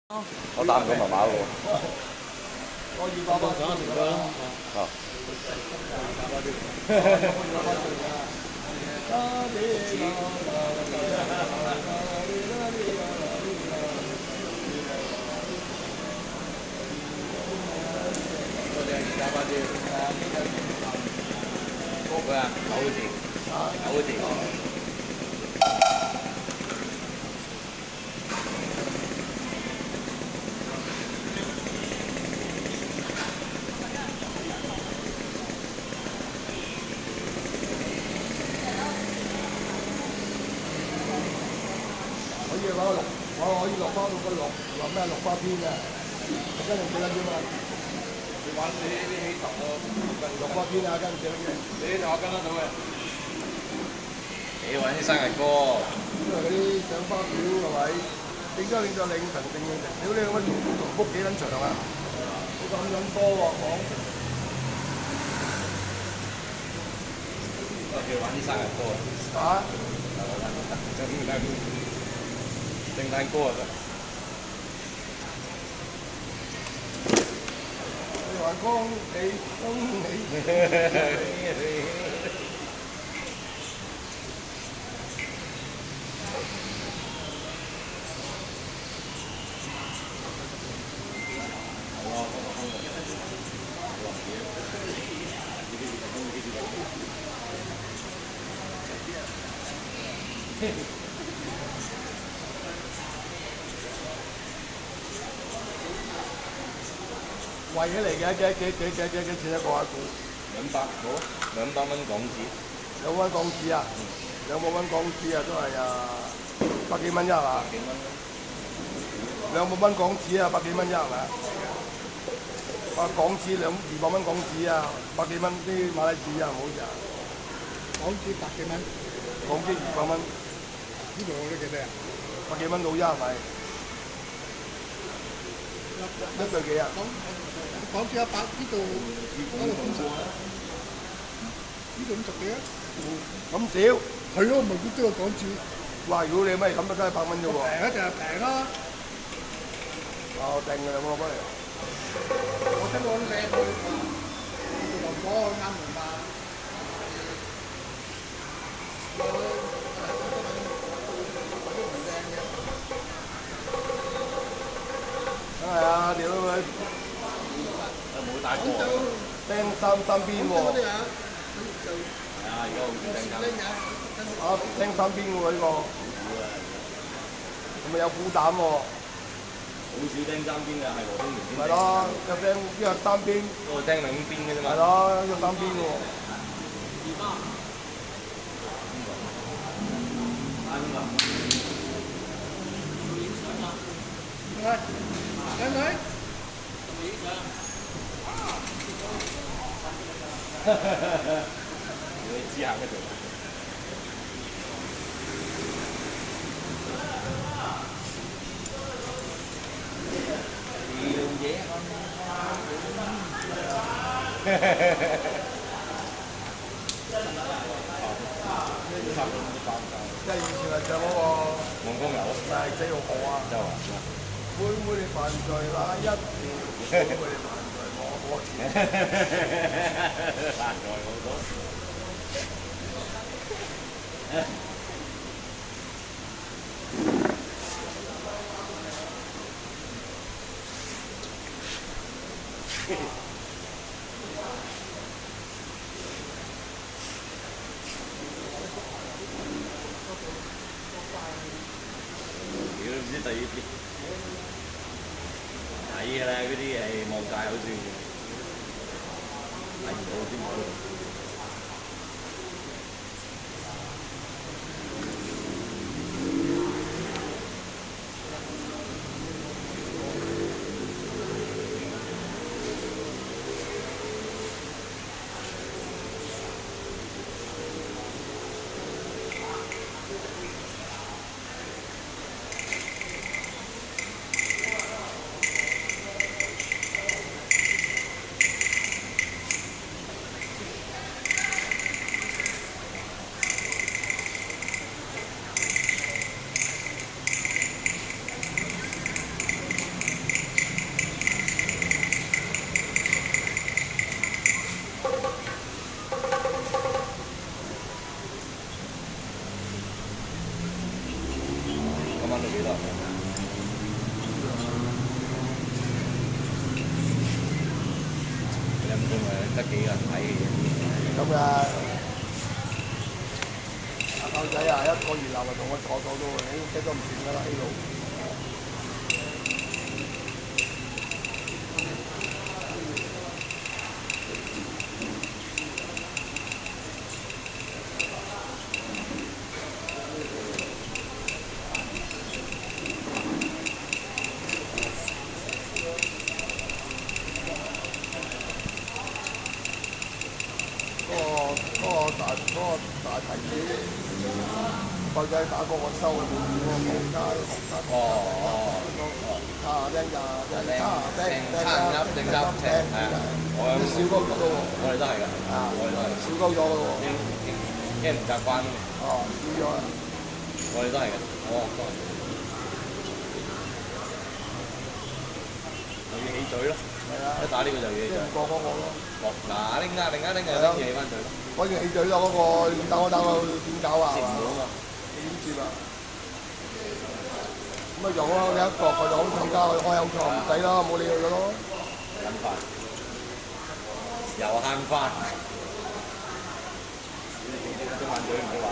我打唔到密碼喎。我200上一條啦。哦。嗰個啊，9字，9字。可以攞我可以落花到個落咩落花篇嘅，跟住幾多點啊？你玩你呢啲起頭咯，落花篇啊，跟住幾多點？你呢度我跟得到嘅。你玩啲生日歌。因為嗰啲賞花表係咪？整咗領就領成定領成，屌你乜重複幾撚長啊？你咁撚多喎講。我叫玩啲生日歌啊？聖誕歌啊得。你話恭喜恭喜！圍起嚟嘅幾錢一個啊？股200蚊港紙。200蚊港紙啊！200蚊港紙啊，都係百幾蚊一係嘛？200蚊港紙啊，百幾蚊一係咪啊？港紙200蚊港紙啊，百幾蚊啲馬拉紙啊，唔好意思啊。港紙百幾蚊，港紙200蚊，呢度呢幾多啊？百幾蚊到一係咪？一對幾啊？港紙100，呢度50，呢度50幾啊？咁少？係咯，咪都係港紙。哇！如果你咪咁就梗係100蚊啫喎。平就係平啦。哦，定嘅200蚊嚟。我聽講靚去龍果啱用嘛。梗係啊！屌佢！冇帶過。釘三邊喎。係啊，而家好似釘啊，釘三邊喎呢個。係咪有鼓膽喎？好少釘3邊嘅，係羅東園先。咪咯，一個三邊。嗰個釘2邊嘅啫嘛。係咯，一個三邊喎。喂，靚女。你知下嗰度。即係以前係唱嗰個望江油。係4號河啊！就話。妹妹你犯罪那一條，妹妹你犯罪我犯罪我多。屌唔知第二啲睇㗎啦，嗰啲係望界好算嘅，睇唔到先冇。得幾個人睇嘅啫。咁啊，阿狗仔啊，一個熱鬧就同我坐到喎，你車都唔轉㗎啦，呢度。大提子，貴仔打過我收嘅冇錢喎，冇加學生。差丁㗎，差丁係啊，少高咗喎。我哋都係㗎，我哋都係少高咗嘅喎。驚唔習慣。少咗啦。我哋都係嘅，我都係。就要起嘴咯，一打呢個就要起嘴。過嗰個咯。嗱，拎就拎起翻嘴咯。嗰件起嘴咯，嗰個等我點搞啊？接唔到啊嘛。點接啊？咁咪用咯，你一個就好參加，開口錯唔使啦，冇理佢嘅咯。慳飯，又慳飯。中眼嘴唔識玩。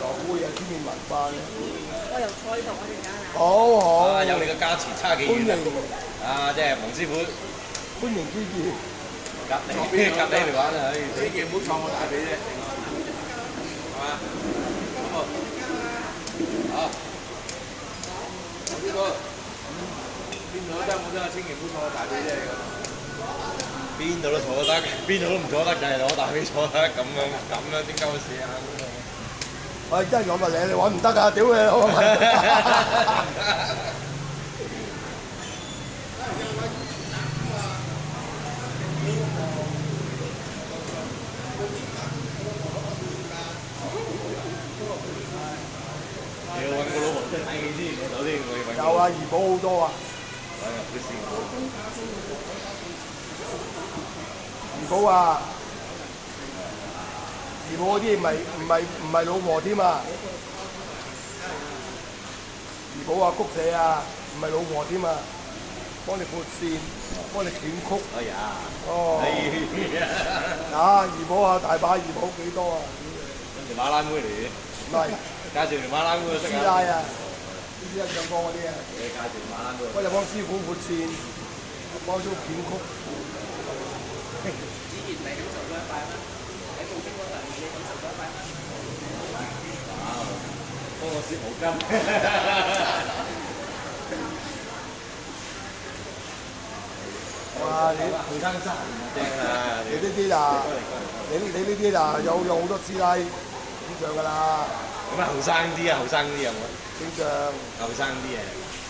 羅湖有天然文化嘅。我由坐呢度，我陣間啊。好好。啊，有你個價錢差幾遠啊！即係黃師傅。歡迎支持。隔離嚟玩啊！千祈唔好創我大髀啫，係嘛？好，呢個邊度都得，冇得，千祈唔好創我大髀啫。邊度都坐得，邊度都唔坐得，就係攞大髀坐得，咁樣點鳩事啊？我真係講埋你揾唔得㗎，屌你老味！你要揾個老婆出睇戲先，首先我要揾。有啊，怡寶好多啊。揾入啲師傅。怡寶啊！怡寶嗰啲唔係老婆添啊！怡寶啊，谷社啊，唔係老婆添啊！幫你撥線，幫你捲曲。哎呀！哦。怡寶啊，大把怡寶幾多啊？跟住馬拉妹嚟嘅。唔係。介紹條馬拉妹識啊！師奶啊，呢啲一上幫嗰啲啊。你介紹馬拉妹。我就幫師傅撥線，幫咗捲曲。以前咪享受咗一塊咩？喺報經嗰陣，你享受咗一塊。幫我摺毛巾。哇！你後生仔正啊！你呢啲啊，你呢啲啊，有好多師奶影相㗎啦。咁啊，後生啲啊，後生啲有冇？影相。後生啲啊！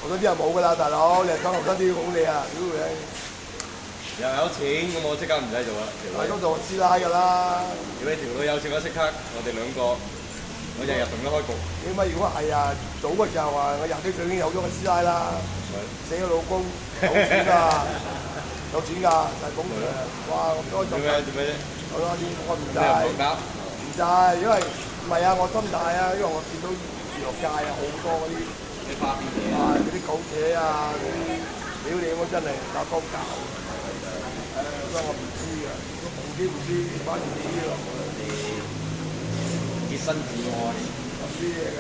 後生啲又冇㗎啦，大佬，你係講後生啲好你啊，屌你！又有錢咁，我即刻唔使做啦。係都做師奶㗎啦。如果條女有錢，我即刻我哋兩個，我日日同佢開局。點解如果係啊，早嘅時候啊，我廿幾歲已經有咗個師奶啦，死個老公有錢㗎，有錢㗎，大公嘅。哇！咁多做。做咩啫？好多啲我唔制，唔制，因為唔係啊，我心大啊，因為我見到娛樂界啊好多嗰啲花邊嘢啊，嗰啲苟且啊，嗰啲屌你我真係打光教，所以我唔知㗎，紅啲唔知，反而知喎。潔身自愛，唔知嘢嘅。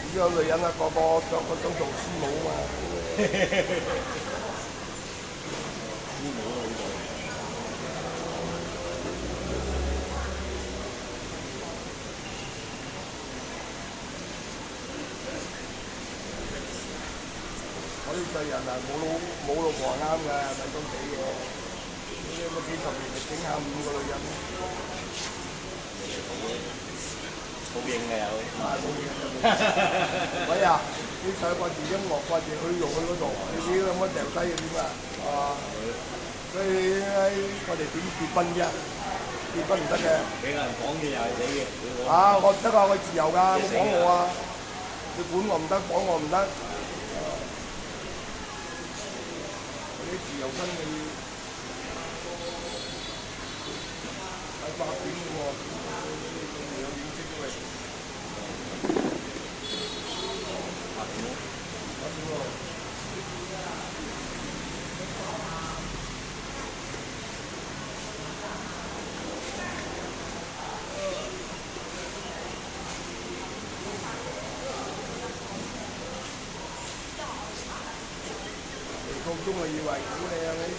呢個女人啊，個想做師母啊嘛。師母都好過。我呢世人啊，冇老婆啱㗎，咪咁死嘅。呢個幾十年就整下5個女人。好型嘅有。喂啊！你上掛住音樂，掛住去用去嗰度，你啲咁樣掉低點啊？啊！所以我哋點結婚啫？結婚唔得嘅。俾人講嘢又係死嘅。啊！我唔得啊！我自由㗎，冇綁我啊！你管我唔得，綁我唔得。啲自由身嘅喺8點嘅喎，以為好靚嗰啲。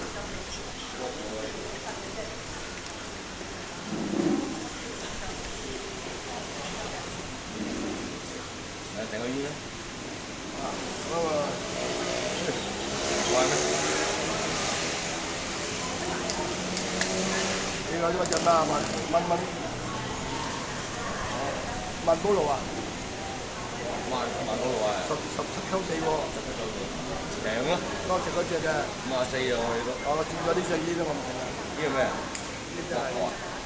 訂個煙啦。咁啊，怪咩？你攞咗隻咩啊？萬寶路啊萬寶路啊， ，17溝4喎，平咯，多食嗰隻嘅。54啊我哋都。我轉咗呢隻煙啦，我唔食啦。呢個咩啊？呢隻係唔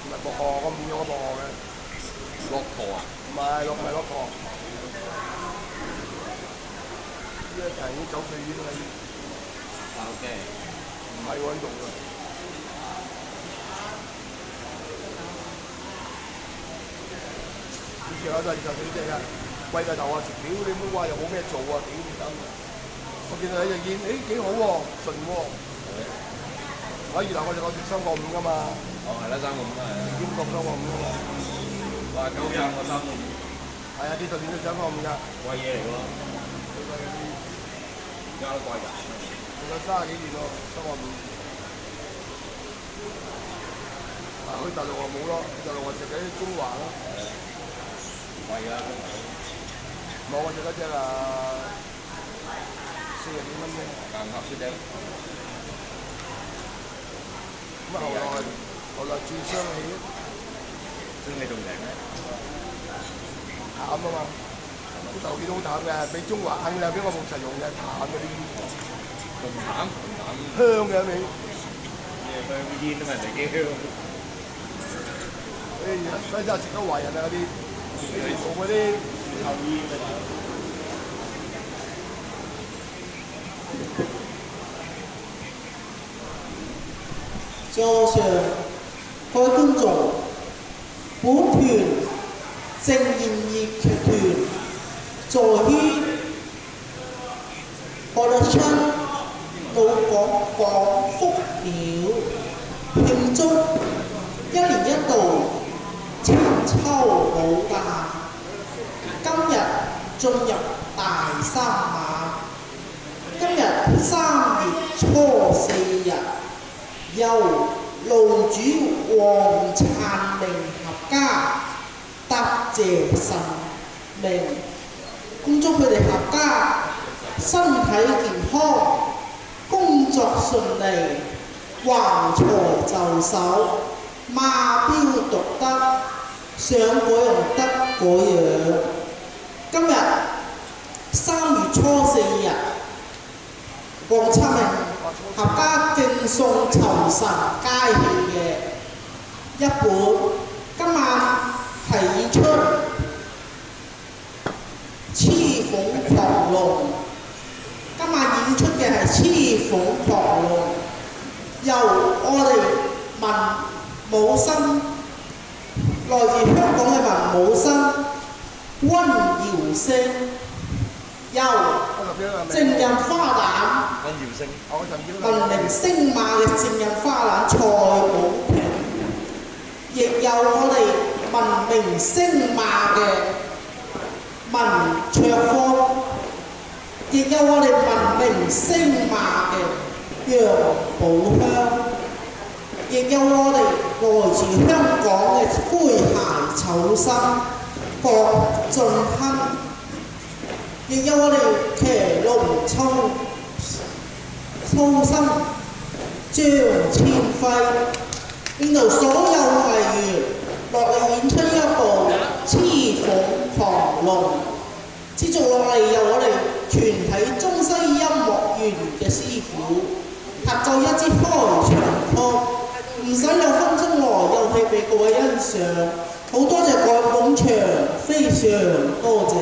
係薄荷？我唔用個薄荷嘅。駱駝啊？唔係駱駝。呢一隻已經走水煙啦。OK。唔係喎，喺度㗎。以前我都係就呢隻㗎，貴過頭啊！食屌你冇話又冇咩做啊！屌你真係。我見到有隻煙，幾好喎，純喎。我二樓我食3個5㗎嘛。哦，係啦，3個5啦，係。英國3個5㗎嘛。話9日我3個5。係啊，啲順便都3個5㗎。貴嘢嚟㗎喎。而家都貴㗎。食咗30幾年咯，3個5。去大陸我冇咯，去大陸我食嗰啲中華咯。貴㗎，中華。冇我食嗰隻40幾蚊啫。硬盒雪頂。咁後來轉雙喜，雙喜仲平咩？淡啊嘛，啲豆片好淡嘅，比中華肯定比我冇實用嘅，淡嗰啲。仲淡？香嘅味。咩香煙啊嘛，人哋幾香。真係食得壞人啊！嗰啲做嗰啲後煙啊！座上各位觀眾，本團正現役劇團在於愛樂村老廣福廟慶祝1年1度秋寶誕，今日進入大3晚。今日3月初4日，由爐主黃燦明合家答謝神明，恭祝佢哋合家身體健康，工作順利，橫財就手，馬標獨得，想嗰樣得嗰樣。今日3月初4日，黃燦明合家敬送酬神佳戲嘅一本，今晚係演出雌鳳狂龍。今晚演出嘅係雌鳳狂龍，由我哋文武生，來自香港嘅文武生温堯星，由正印花旦温堯星，聞名星馬嘅正印花旦蔡寶平，亦有我哋聞名星馬嘅文卓芳，亦有我哋聞名星馬嘅楊寶香，亦有我哋來自香港嘅詼諧丑生郭晉亨，亦有我哋騎龍秋生張千輝，呢度所有藝員落嚟演出一部雌鳳狂龍，接續落嚟由我哋全體中西音樂園嘅師傅合奏一支開場曲，唔使6分鐘內遊戲俾各位欣賞，好多謝各位捧場，非常多謝。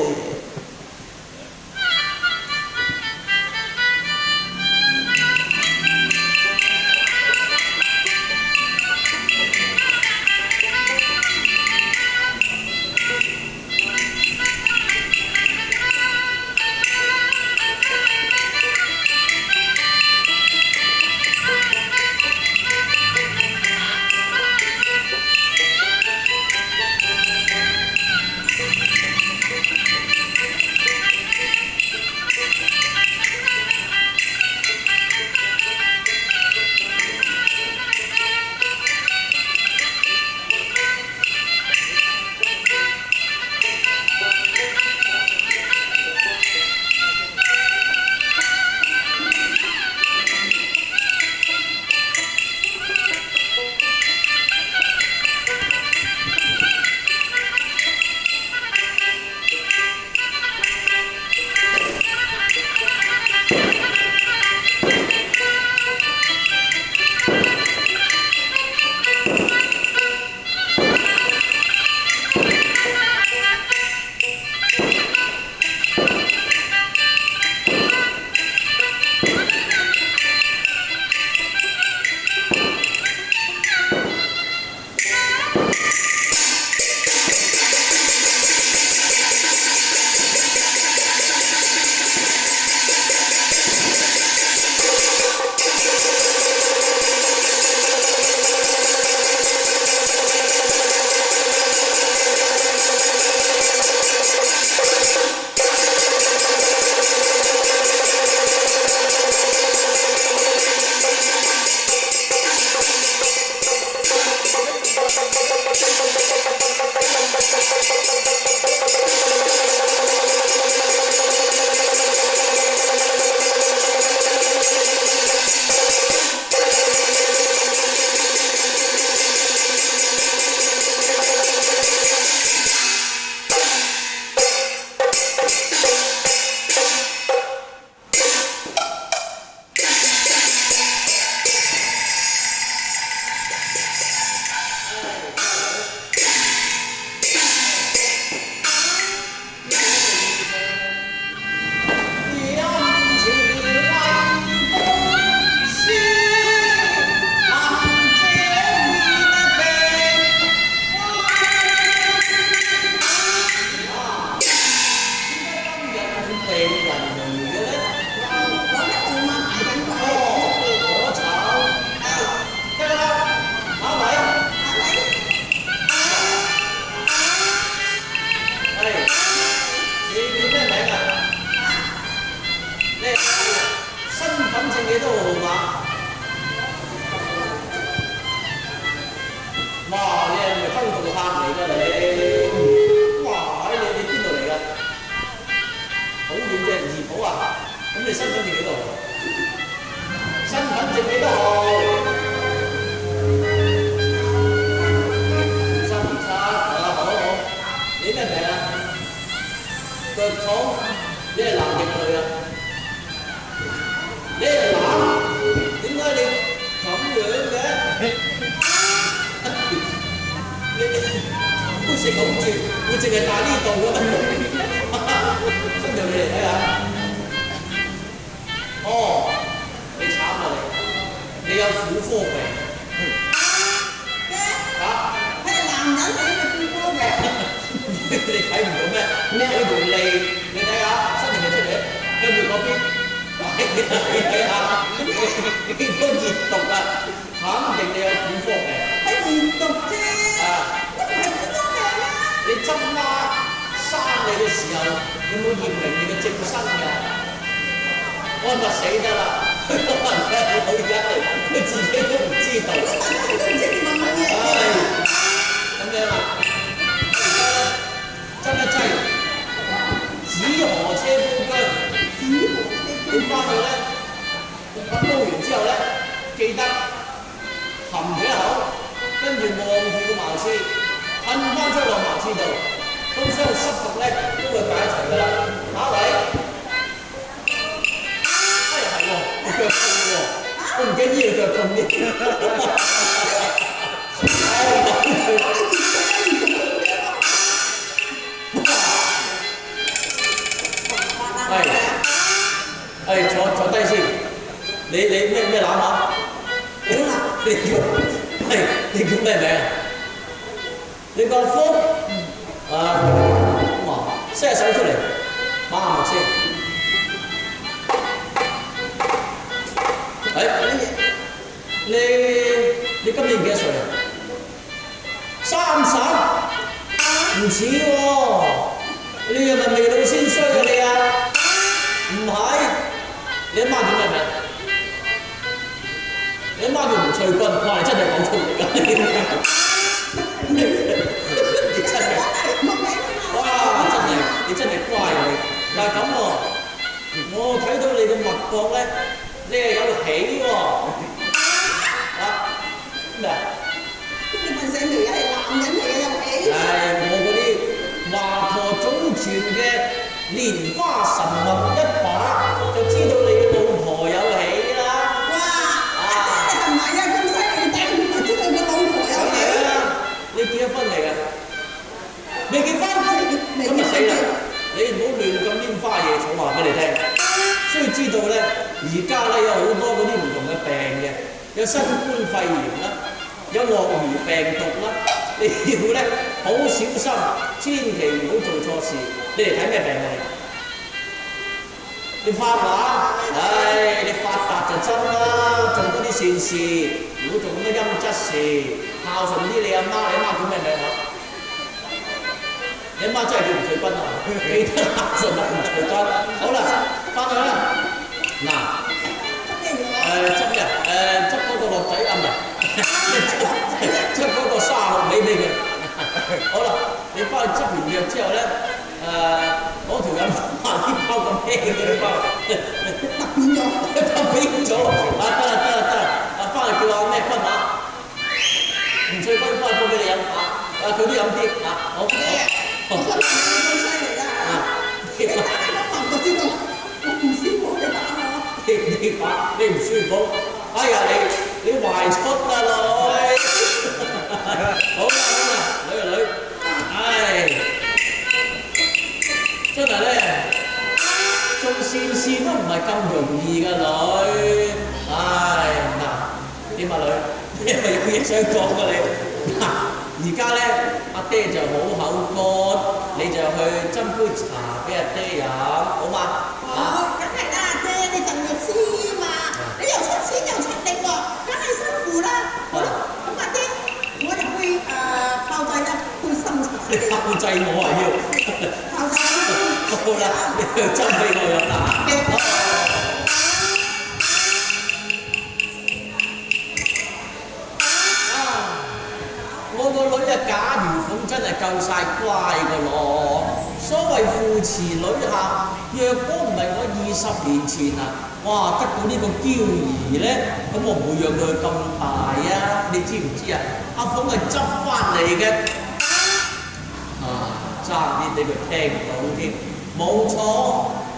執嗰個36尾俾佢。你翻去執完藥之後咧，嗰條飲花呢包咁輕嘅呢包，突變咗，啊得啦，啊翻去叫阿咩坤啊，吳翠君翻去煲俾你飲啊，佢都飲啲啊，好。我覺得你好犀利啦嚇！你打你個朋友知道我唔舒服，你打我。你唔舒服，哎呀你懷出啦女，好啦，女，唉，真係咧做善事都唔係咁容易㗎女，唉嗱，點啊女？你係咪有嘢想講㗎你？嗱，而家咧阿爹就好口乾，你就去斟杯茶俾阿爹飲，好嘛？哦，梗係啦，阿爹，你贈藥師嘛，你又出錢又出力喎，梗係辛苦啦。好啦，咁阿爹，我哋杯炮製啦，杯深茶。你炮製我啊要。炮製啦。好啦，你去斟俾我飲啦。我個女啊，賈如鳳真係夠晒乖㗎咯。所謂父慈女孝，若果唔係我20年前啊，哇得到呢個嬌兒咧，咁我唔會養到佢咁大啊！你知唔知啊？阿鳳係執翻嚟嘅，爭啲俾佢聽到添。冇錯，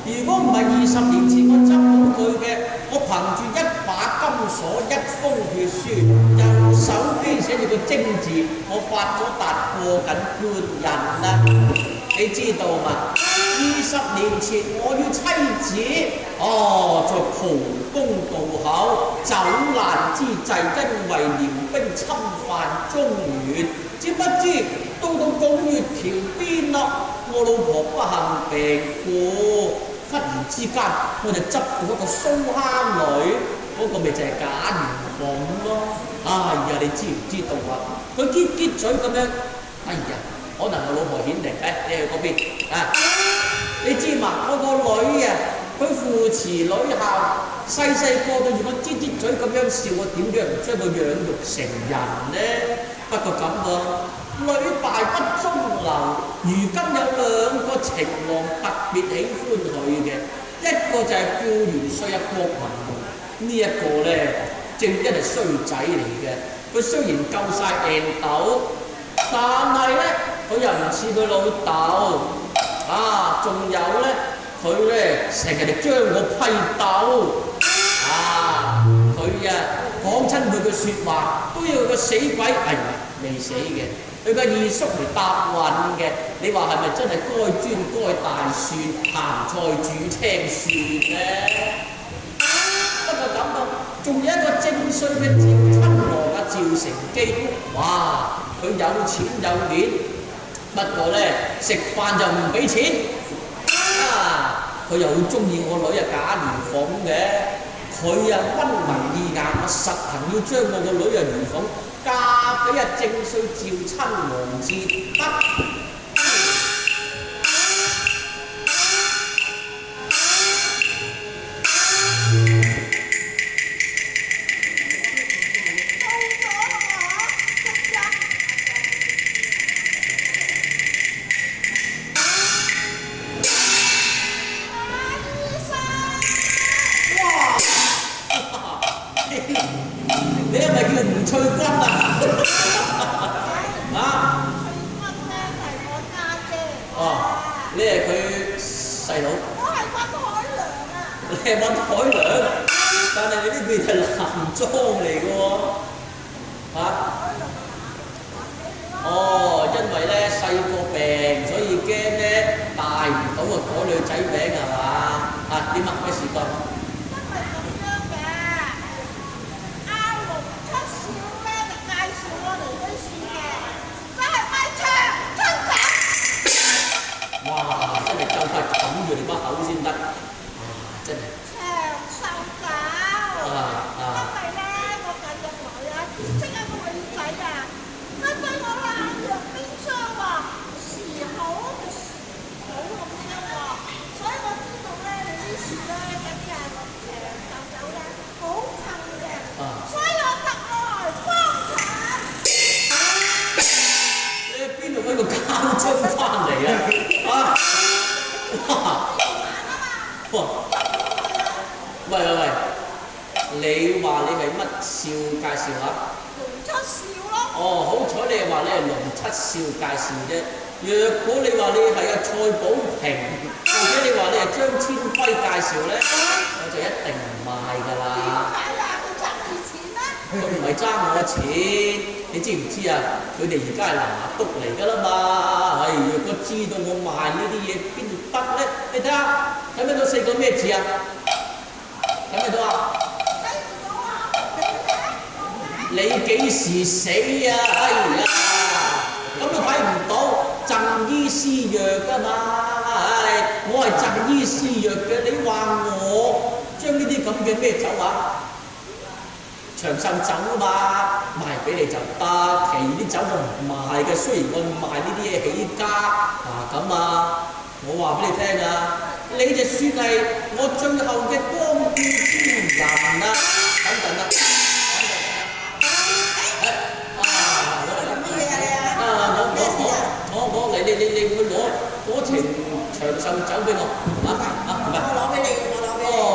如果唔係20年前我執到佢嘅，我憑住一把金鎖、一封血書，右手邊寫住個精字，我發咗達過緊官人啦。你知道嘛？20年前我要妻子，在蒲公渡口走難之際，因為遼兵侵犯中原，知不知到拱月橋邊啦，我老婆不幸病故，忽然之間我就執到一個蘇蝦女，嗰個咪就係賈如鳳咯。哎呀，你知唔知道啊？佢結嘴咁樣，哎呀！可能我老婆顯靈，你去嗰邊啊！你知嘛？我個女啊，佢父慈女孝，細個對住我擠嘴咁樣笑，我點樣唔將佢養育成人呢？不過咁喎，女大不中留，如今有2個情郎特別喜歡佢嘅，一個就係顧元帥郭文龍，呢一個咧正一係衰仔嚟嘅，佢雖然夠晒硬斗，但係咧。佢又唔似佢老豆仲有咧，佢咧成日嚟將我批鬥佢講親佢嘅説話都要佢個死鬼未死嘅，佢個二叔嚟答允嘅。你話係咪真係該專該大算，鹹菜煮青蒜咧？不過咁講，仲有一個正衰嘅趙親王趙成基，哇！佢有錢有面。不過咧，食飯就唔俾錢佢又好中意我女賈如鳳嘅，佢溫文爾雅，我實行要將我個女如鳳嫁俾正衰趙親王至得。你係咪叫吳翠君啊？你係佢細佬。我係揾海良啊！你係揾海良，但係你呢邊係男裝嚟嘅喎。因為咧細個病，所以驚咧帶唔到個嗰女仔名係嘛？點啊？咩事幹？哇！真係夠快冚住你把口先得，真係。長壽狗。因為咧，我近日來識一個女仔佢對我冷若冰霜喎，時好咁樣喎，所以我知道咧，你啲事咧有啲少介紹啊？龍七少咯。哦，好彩你係話你係龍七少介紹啫。若果你話你係阿蔡寶平，或者你話你係張千輝介紹咧，我就一定唔賣㗎啦。點解啊？佢賺你錢咩？佢唔係爭我錢，你知唔知啊？佢哋而家係拿督嚟㗎啦嘛。唉，若果知道我賣呢啲嘢邊度得咧？你睇下，睇唔睇到四個咩字啊？睇唔睇到啊？睇唔到啊！你幾時死啊？哎呀，咁都睇唔到，贈醫施藥㗎嘛。唉，我係贈醫施藥嘅，你話我將呢啲咁嘅咩酒啊？長壽酒啊嘛，賣俾你就得，其餘啲酒我唔賣嘅。雖然我賣呢啲嘢起家咁啊，我話俾你聽啊，你就算係我最後嘅光顧之人啦。等陣啦，你去攞程長壽酒俾我唔係。我攞俾你，我攞俾你。哦，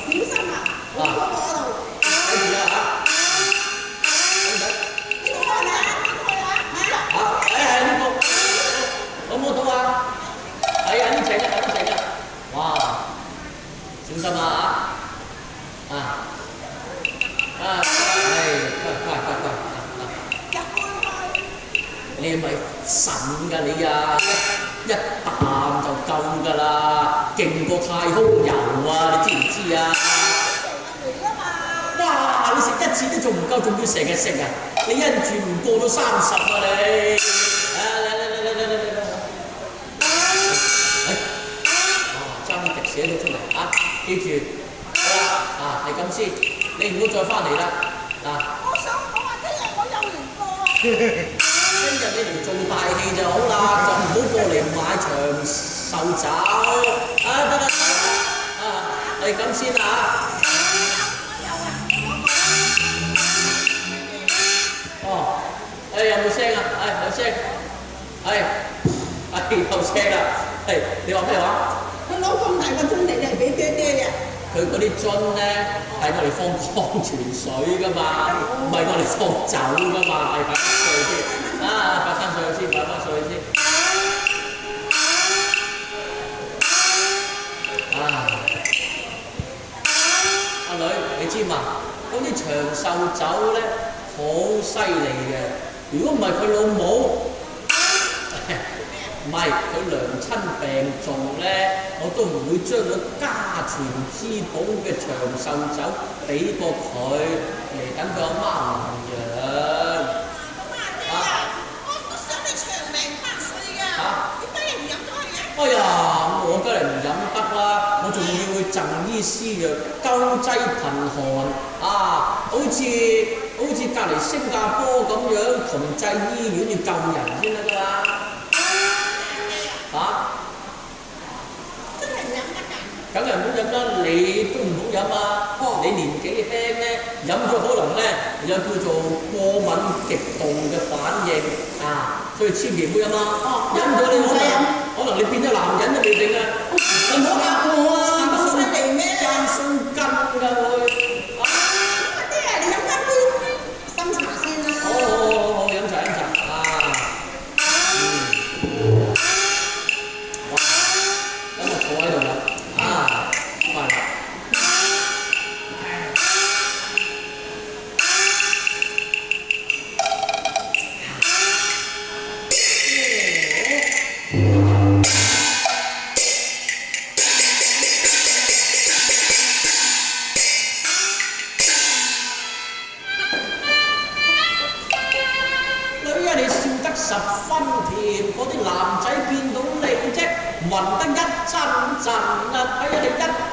小心啊！我嗰度。睇住啦呢個係咪啊？呢個摸到啊！係啊，呢隻啊！哇，小心啊！你係咪神㗎你啊？一啖就夠㗎啦，勁過太空油啊！你知唔知啊？哇！你食一次都仲唔夠，仲要成日食啊！你因住唔過到30啊你！爭滴寫咗出嚟啊！記住，好啦係咁先，你唔好再翻嚟啦我想講話，聽日我有年過啊！聽日你嚟做大戲就好啦，就唔好過嚟買長壽酒。得啦，係咁先啦有冇聲啊？有聲，有聲啦。你話咩話？佢攞咁大個樽嚟嚟俾爹爹嘅。佢嗰啲樽咧係我哋放礦泉水㗎嘛，唔係我哋放酒㗎嘛，係擺翻上去先。擺翻上去先，擺翻上去先。阿女，你知嘛？嗰啲長壽酒咧好犀利嘅。如果唔係佢老母，唔係佢娘親病重咧，我都唔會將我家傳之寶嘅長壽酒俾過佢嚟等佢阿媽能養。我想你長命百歲㗎。點解你唔飲咗佢嘅？哎呀，我梗係唔飲得啦，我仲要去贈醫施藥，救濟貧寒好似隔離新加坡咁樣，同濟醫院要救人先得㗎啦。真係唔飲得㗎？梗係唔好飲啦，你都唔好飲啊！你年紀輕咧，飲咗可能咧有叫做過敏極度嘅反應所以千祈唔好飲啊！飲咗你可能你變咗男人都未定啊！你唔好嚇我啊！咁犀利咩？爭須根㗎會。爹啊，你飲翻杯深茶先啦。好，飲茶哇，咁就坐喺度啦。快啦！女啊，你笑得十分甜，嗰啲男仔見到你啫，暈得一陣陣啊！睇下你一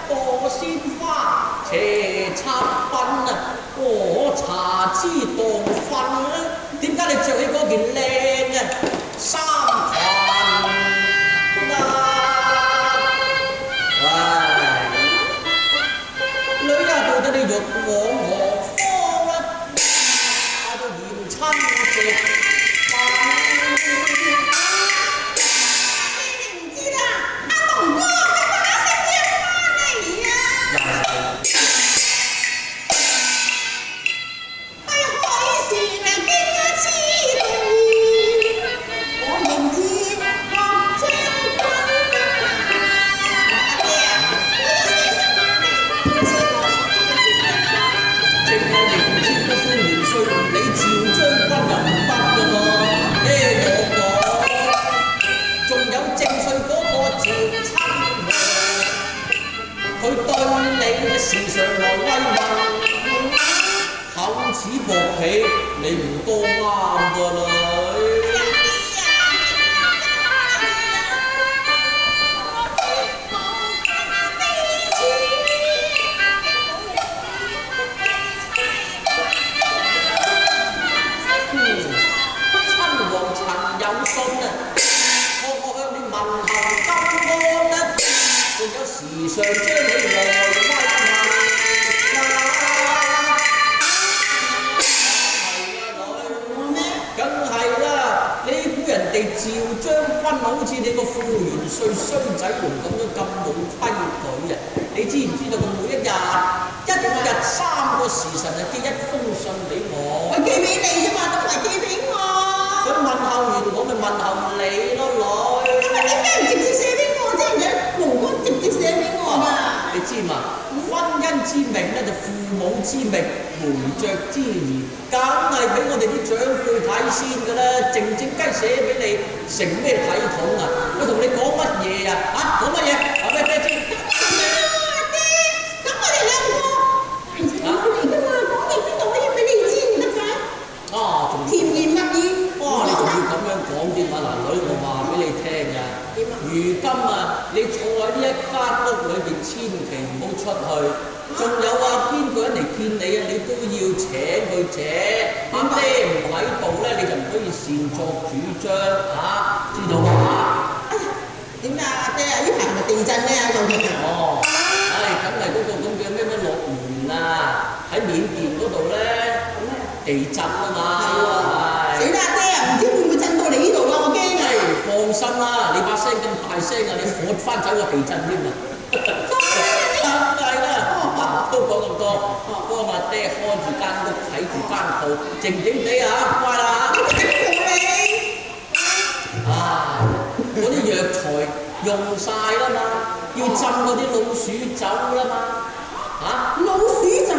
朵鮮花，斜插鬢茶枝當瞓點解你着起嗰件靚衫裙女啊，到底你欲往何方打到嫌親食你唔知啦，阿龍哥佢打食煙翻嚟啊！起你唔多啱㗎女。有信啊，我向你問候金安啊，仲有時常將你來慰問梗係啦，你估人哋趙將軍好似你個副元帥衰仔龍咁樣咁冇規矩啊？你知唔知道佢每一日3個時辰就寄一封信俾我？我寄俾你啫嘛，都唔係寄俾我。佢問候完我咪問候你咯，女。咁啊，點解唔直接寫俾我啫？唔使龍哥直接寫俾我㗎。你知嘛？婚姻之命咧就父母之命，媒妁之言，梗係俾我哋啲長輩睇先㗎啦。靜靜雞寫俾你，成咩體統啊？佢同你講乜嘢啊？講乜嘢？話咩先？爹，咁我哋兩個係親戚嚟㗎嘛，講嘢邊度可以俾你知唔得㗎？仲甜言蜜語。你仲要咁樣講添啊？嗱，女，我話俾你聽㗎。如今啊，你坐喺呢一間屋裏邊，千祈唔好出去。仲有啊，邊個人嚟見你啊，你都要請佢姐。爹唔喺度咧，你就唔可以擅作主張知道嘛？點解啊，爹啊？呢排係咪地震咧？喺度梗係嗰個咁嘅咩樂園啊，喺緬甸嗰度咧地震啊嘛。死啦，爹啊！唔知會唔會震到你呢度啊？我驚啊！放心啦，你把聲咁大聲啊，你喝翻走個地震添啊！梗係啦，都講咁多，幫阿爹開住間屋，睇住間鋪，靜靜地乖啦嗰啲藥材用晒啦嘛，要浸嗰啲老鼠酒啦嘛。老鼠酒？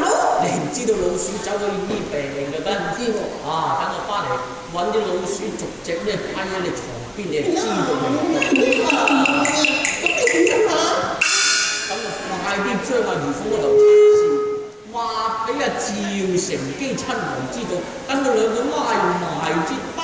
你唔知道老鼠酒可以醫病嘅咩？唔知喎。等我翻嚟揾啲老鼠逐隻咧批喺你床邊，你就知道啦。咁你點啊？咁就快啲將阿余豐嗰頭拆線，話俾阿趙成基親王知道，等佢兩個拉埋節筆。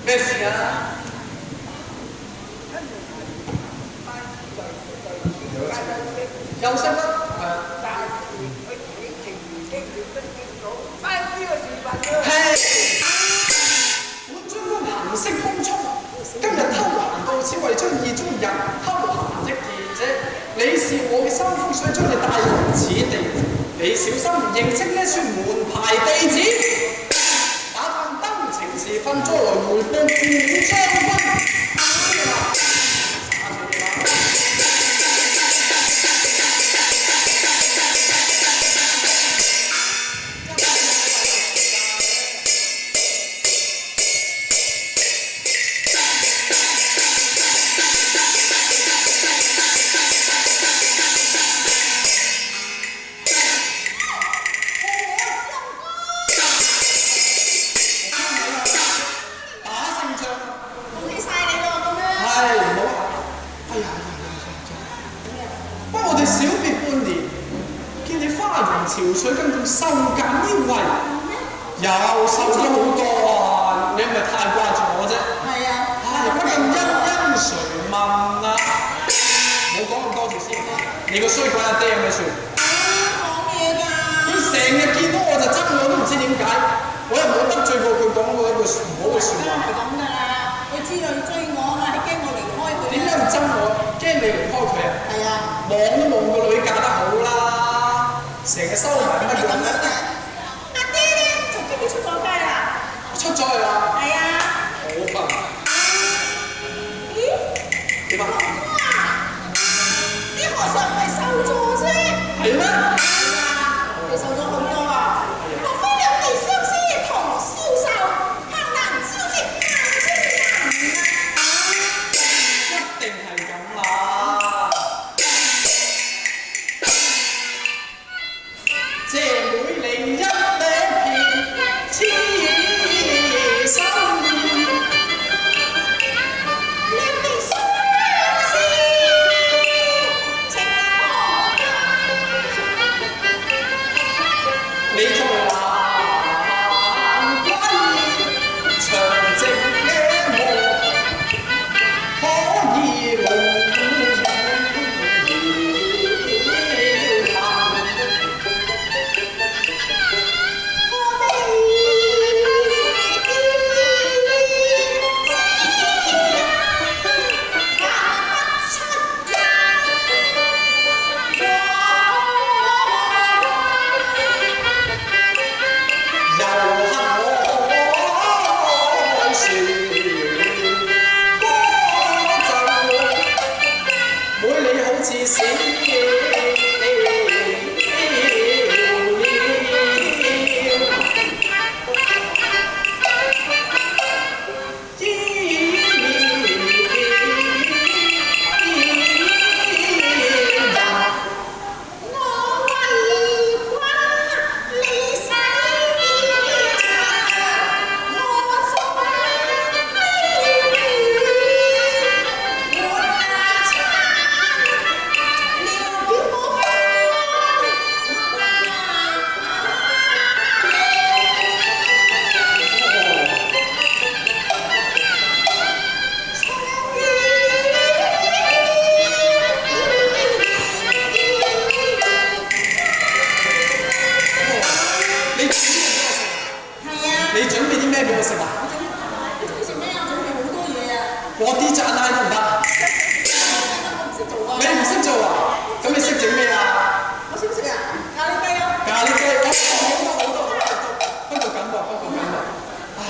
咩事啊？休息啦。本將軍行色匆匆，今日偷閒到此，為將意中人偷閒的義者，你是我嘅心腹，想將你帶入此地，你小心認清呢串門牌地址。時分再來回報古將軍。唔好。哎呀！不過我哋小別半年，見你花容憔悴，咁仲瘦減腰圍，又瘦咗好多啊！你係咪太掛住我啫？係啊。唉，不禁欣欣誰問啊？冇講咁多住先，你個衰鬼阿爹咪算。講嘢㗎。佢成日見到我就憎我，都唔知點解。我又冇得罪過佢講過一句唔好嘅説話。係咁㗎啦，佢知道你追我啊嘛，係驚我離開佢。點解唔憎我？驚你離開佢啊？係啊。望都望個女嫁得好啦，成日收埋乜樣咧？阿爹咧就經已出咗街啦。出咗去啦。係啊。好笨。咦？點啊？哇！啲和尚唔係瘦咗啫。係咩？係啊，你瘦咗好多啊！莫非兩地相思同銷售，向南招積萬千人啊！一定係咁啦。謝妹你一兩片痴心，兩地相思情何間？你在南歸長寂野望，可以龍搖你準備啲咩俾我食啊？你中意食咩啊？準備好多嘢啊！嗰啲炸奶得唔得？我唔識做啊！你唔識做啊？咁你識整咩啊？我識唔識啊？咖喱雞啊！咖喱雞，好多，不過咁喎。唉，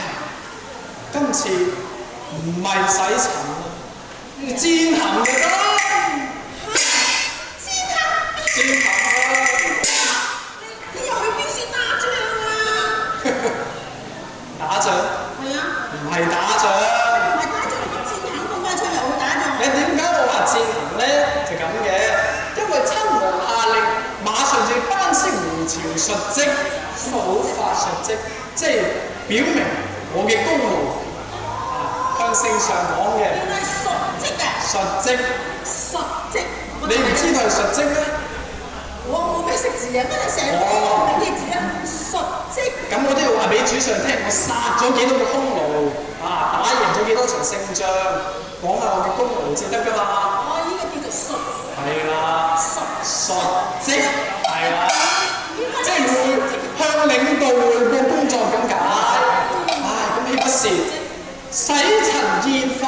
今次唔係洗塵啊，煎鹹就得啦。煎鹹啊！你又去邊線打仗啊？打仗？係啊。唔係打仗。唔係打仗，你咁戰行咁快出又去打仗？你點解我話戰行咧？就咁嘅，因為親王下令，馬上就要班師回朝述職，守法述職，即係表明我嘅功勞。向聖上講嘅。原來述職啊！述職。述職。你唔知道係述職咩？我未識字啊，乜你成日講咩字啊？述職。咁我都要話俾主上聽，我殺咗幾多個匈奴啊，打贏咗幾多場勝仗，講下我嘅功勞至得㗎嘛。哦，依個叫做述。係啦。述職係啦，即係會向領導匯報工作咁解。唉，咁豈不是洗塵煙花，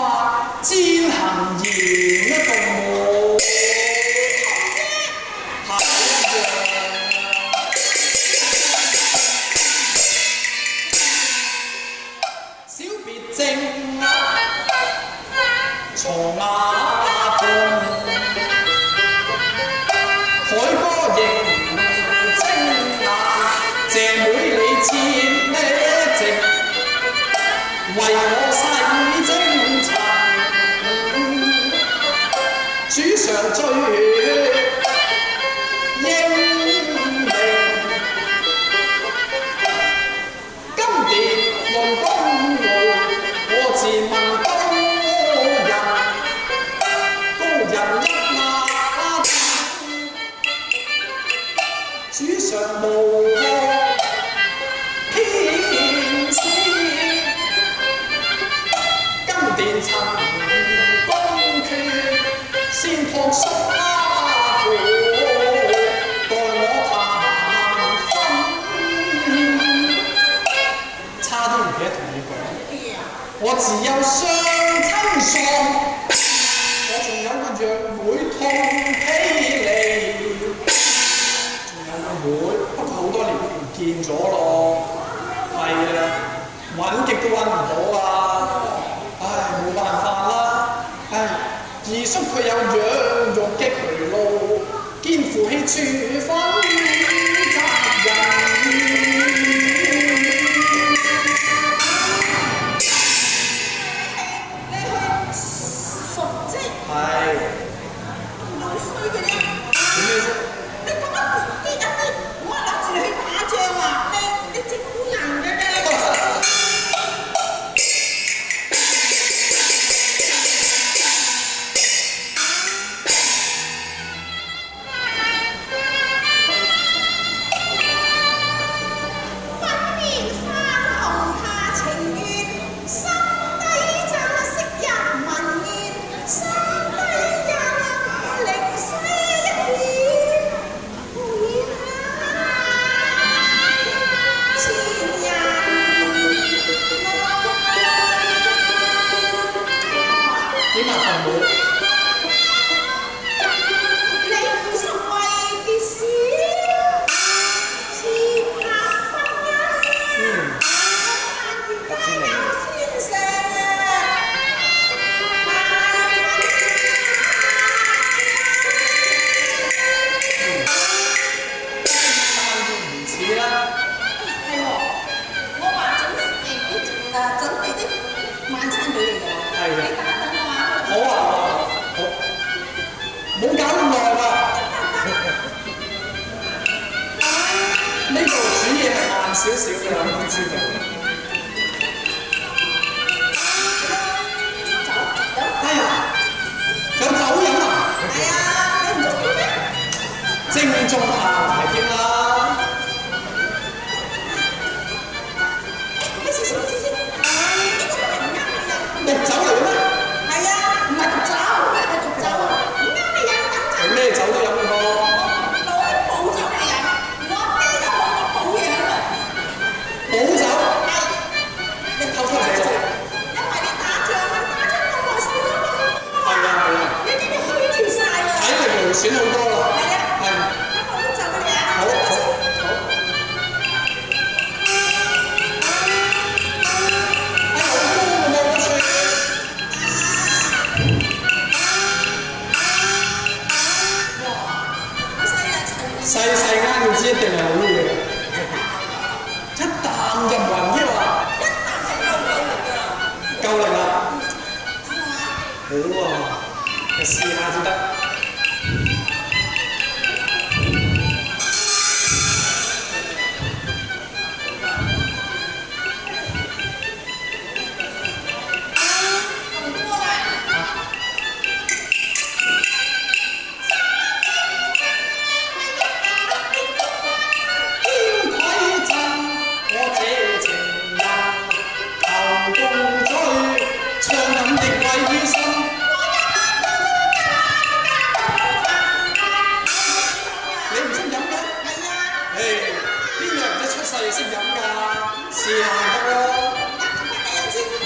煎行嚴一動喎。從亞風，海歌迎清雅，謝妹你千呢席，為我洗精塵，主上追英明，今年論功勞，我自問。我自幼雙親喪，我仲有個約會痛起嚟，仲有個妹，不過好多年都唔見咗咯。係啊，揾極都揾唔到啊！唉，冇辦法啦。唉，二叔佢有養育嘅渠路，肩負起處分責任。係。老衰嘅咧。做咩啫？你咁樣啲人咧，我諗住你去打仗啊！你整蠱人嘅咧。分面翻紅下情願，心底就識入民言，心底也零舍一點回前人點啊，父母？你唔熟為結小，前下婚姻，但願皆有先生。唔似啦。係喎，我話準備啲晚餐俾你㗎。係嘅你打等我啊。好啊，好，冇搞咁耐啦。呢度煮嘢係慢少少嘅，我都知道。係啊，有酒飲啊？係啊，你唔中意咩？正宗下埋添啦。你試試試試。呢個係唔啱你飲。毒酒嚟嘅咩？係啊，唔係毒酒，係毒酒，唔啱你飲飲酒。咩酒都飲嘅噃。攞啲補酒嚟飲，我飛咗好多補嘢喺度。補酒？係。你偷偷哋做？因為你打仗啊，打仗咁耐瘦咗咁多係啊係啊。你已經虛脫晒啦。體力勞損好多啦。係啊。係。咁我都就俾你啊。好好好。係好高嘅喎，好似。好犀利，細細啱要知一定係好嘢，一啖就暈添啊！一啖係夠力㗎。夠力啦！等我啊。好啊，你試下先得。唔多啊。天鬼陣，我這情人頭共醉，暢飲亦為心。你唔識飲嘅？係啊。誒，邊個人一出世就識飲㗎？試下得啦。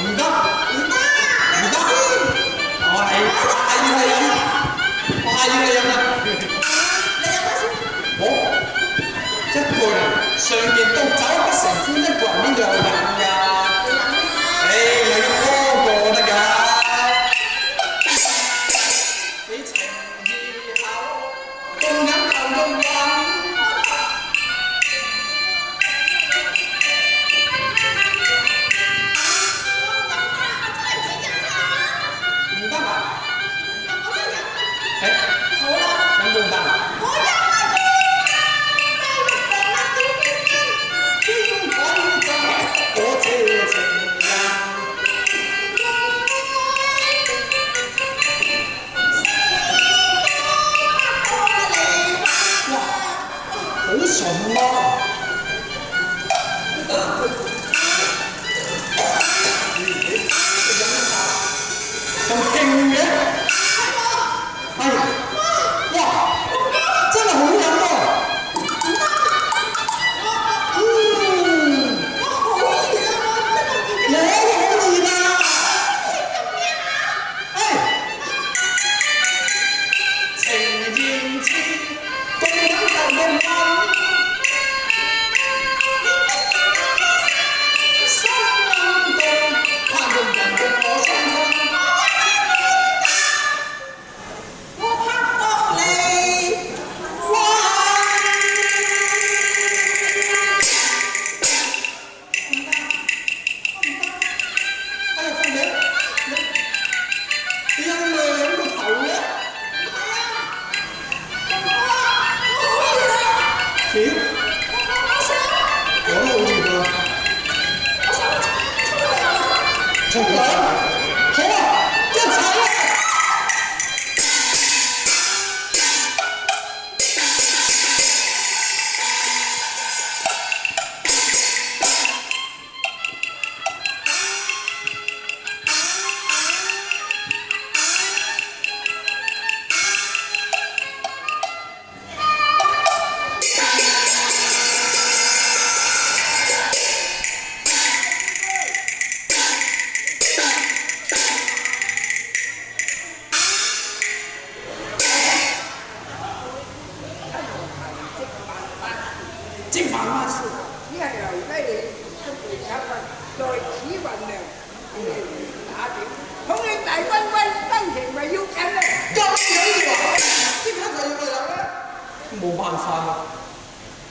唔得，唔得，我係要你飲，我係要你飲啦。我一個人上邊毒酒不成歡，一個人邊度有飲㗎？誒，咪咁多個得㗎。你情意厚，共飲又共飲。唔得啊！誒，飲半啖。天鬼陣，我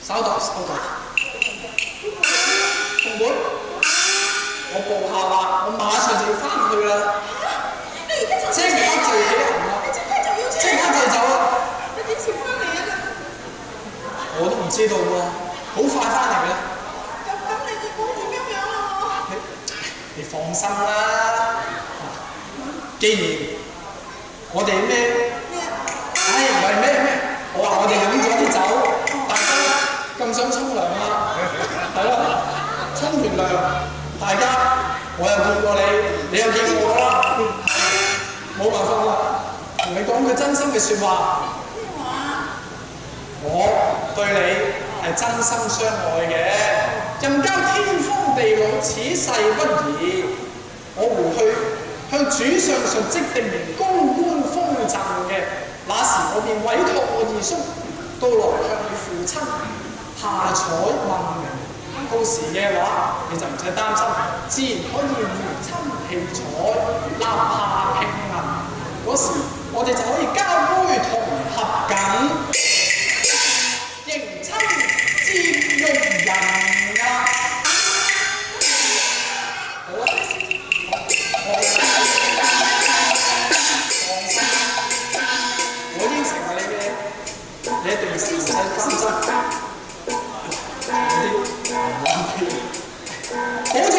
稍待，紅妹，我報下啦，我馬上就要翻去啦，你而家就即刻就要起行啦，你即刻就要出即刻就走啦，你幾時翻嚟啊？我都唔知道喎，好快翻嚟嘅，咁你結果點樣啊？你放心啦，既然我哋咩？唔係咩，我話我哋飲咗啲酒，大家咁想沖涼啦，係咯，沖完涼，大家我又見過你，你又見過我啦，冇辦法啦，同你講句真心嘅説話，我對你係真心相愛嘅，任交天荒地老，此世不移，我回去向主上述即定高官封贈嘅。那時我便委託我二叔到來向你父親下彩問明，到時嘅話你就唔使擔心，自然可以如親戲彩，立下平衡。嗰時我哋就可以交杯同合緊，迎親接用人啊！好啊，我應承你嘅，你一定唔使擔心。保重。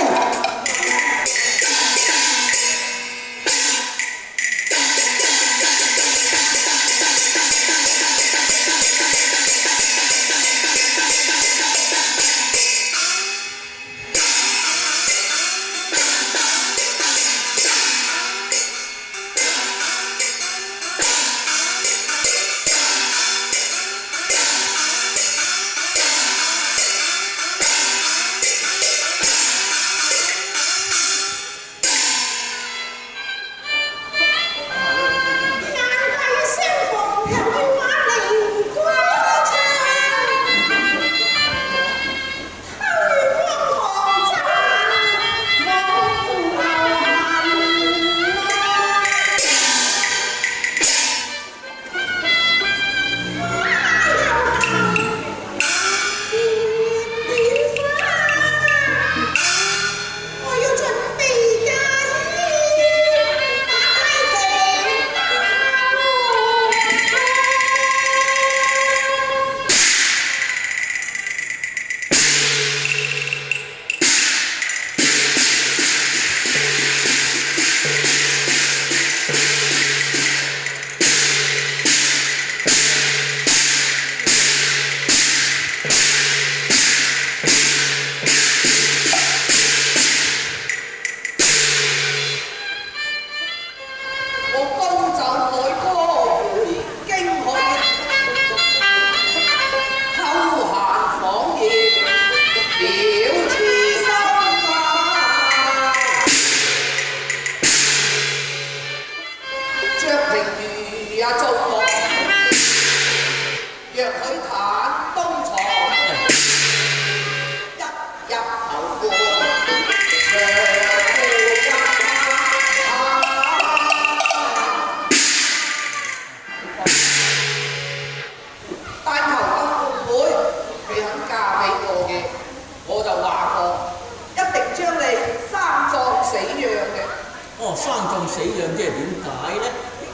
生葬死養即係點解咧？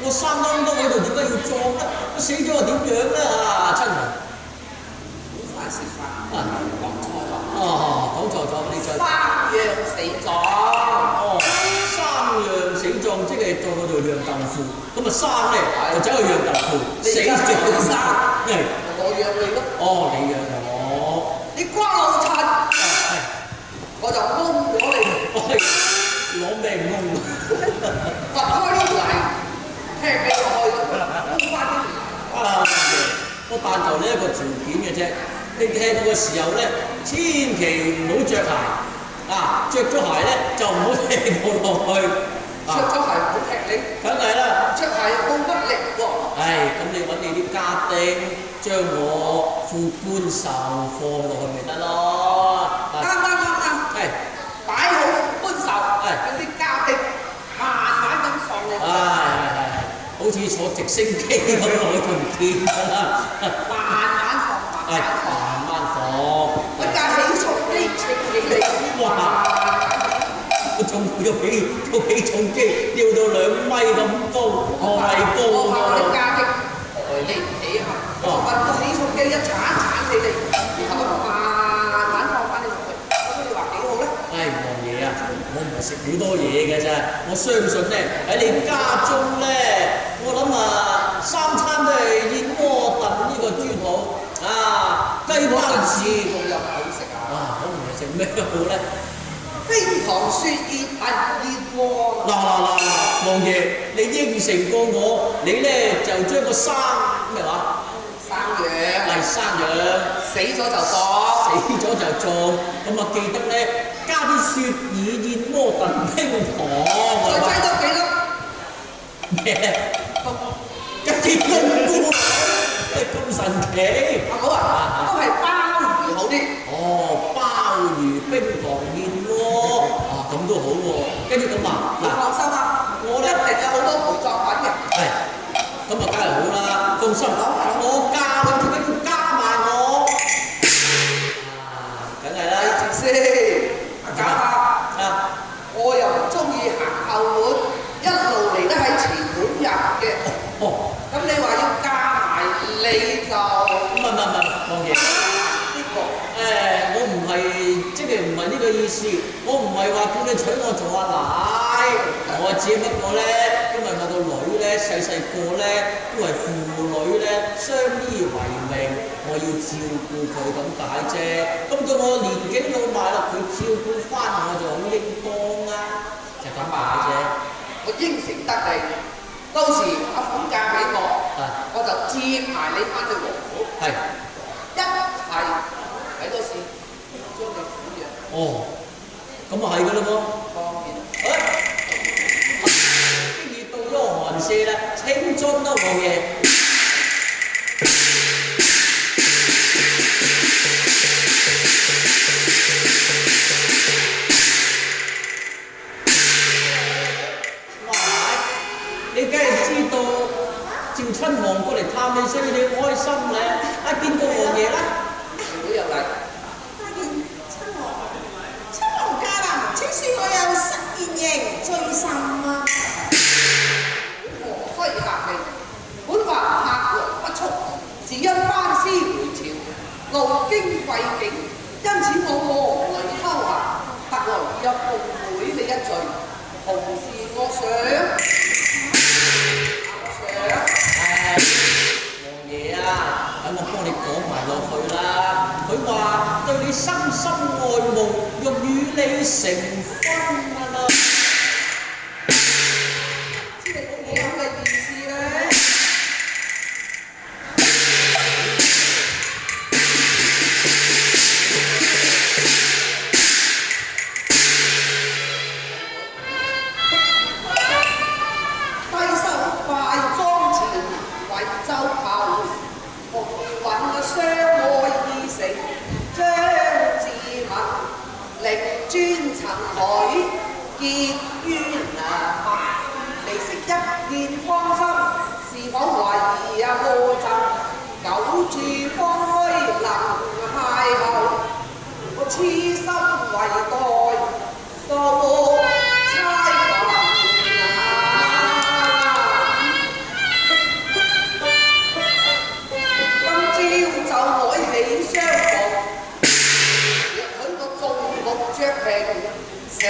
我生當當喺度點解要葬咧？死咗又點樣咧？親人，好快食飯，講錯咗。講錯咗，你再。生養死葬。生養死葬即係做嗰度釀豆腐，咁啊生咧就走去釀豆腐，死就生。我養你咯。你養我。你瓜老襯。我就掹咗你。攞命掹，掘開啲泥，踢你落去，掹翻啲泥。我但求呢一個條件嘅啫，你踢到嘅時候咧，千祈唔好着鞋，着咗鞋咧就唔好踢我落去。着咗鞋唔好踢你，梗係啦。着鞋又冇乜力喎。咁你揾你啲家丁將我副官壽放落去咪得咯。啱。擺好官壽，叫啲家丁慢慢咁放落去。好似坐直升機咁落去條天㗎啦。慢慢放。係慢慢放。我架起重機稱起你。哇！仲要起重機，吊到2米咁高，太高我怕你啦！加擊你唔起啊嘛，我揾個起重機一鏟起你，然後慢慢放翻你落去，咁你話幾好咧？唉，王爺啊，我唔係食好多嘢嘅啫，我相信咧喺你家中咧，我諗3餐都係燕窩燉呢個豬肚啊，雞包子。好有口食啊！哇！咁唔係食咩好咧？冰糖雪熱燉燕窩。嗱，王爺，你應承過我，你咧就將個生咩話？生養。係生養，死咗就放。死咗就做，咁啊記得咧加啲雪耳燕窩燉冰糖，再擠多幾粒。咩？一啲冬菇，咁神奇！阿好啊，都係鮑魚好啲。哦，鮑魚冰糖燕窩，啊咁都好喎。跟住咁你嗱，放心啊，我咧一定有好多陪作品嘅。係，咁啊梗係好啦，放心，我加咁點解要加埋我？啊，梗係啦，先，阿假伯，啊，我又唔中意行後門，一路嚟得喺前門入嘅。哦，咁你話要加埋你就唔係，王爺。呢個。我唔係即係唔係呢個意思，我唔係話叫你娶我做阿奶，我只不過咧，因為我個女咧細個咧都係父女咧相依為命，我要照顧佢咁解啫。咁到我年紀老邁啦，佢照顧翻我就好應當啦，就咁解啫。我應承得你，到時阿鳳嫁俾我，我就接埋你翻去王府，係，一齊睇多次將你撫養。哦，咁啊係㗎啦噃。當然，經已到咗寒舍啦，請進啦，王爺。你梗係知道趙親王過嚟探你，所以你開心咧。見過王爺啦。會又嚟。發現親王駕臨，請恕我有失言形，罪甚啊！何須客氣？本話客來不速，只因班師回朝，路經貴境，因此我王女偷閒，特來入奉會你一聚，同時我想。王爺啊，等我幫你講埋落去啦。佢話對你深深愛慕，欲與你成婚㗎啦。知你講嘢咁嘅意思咧？低手快裝前，為周後，紅運相愛意誠，張志文力專陳海結冤離識一片芳心，是否懷疑過贈？久住方虛能邂逅，我痴心為待，數猜尋。今朝就改起相逢，亦許我眾目雀屏，成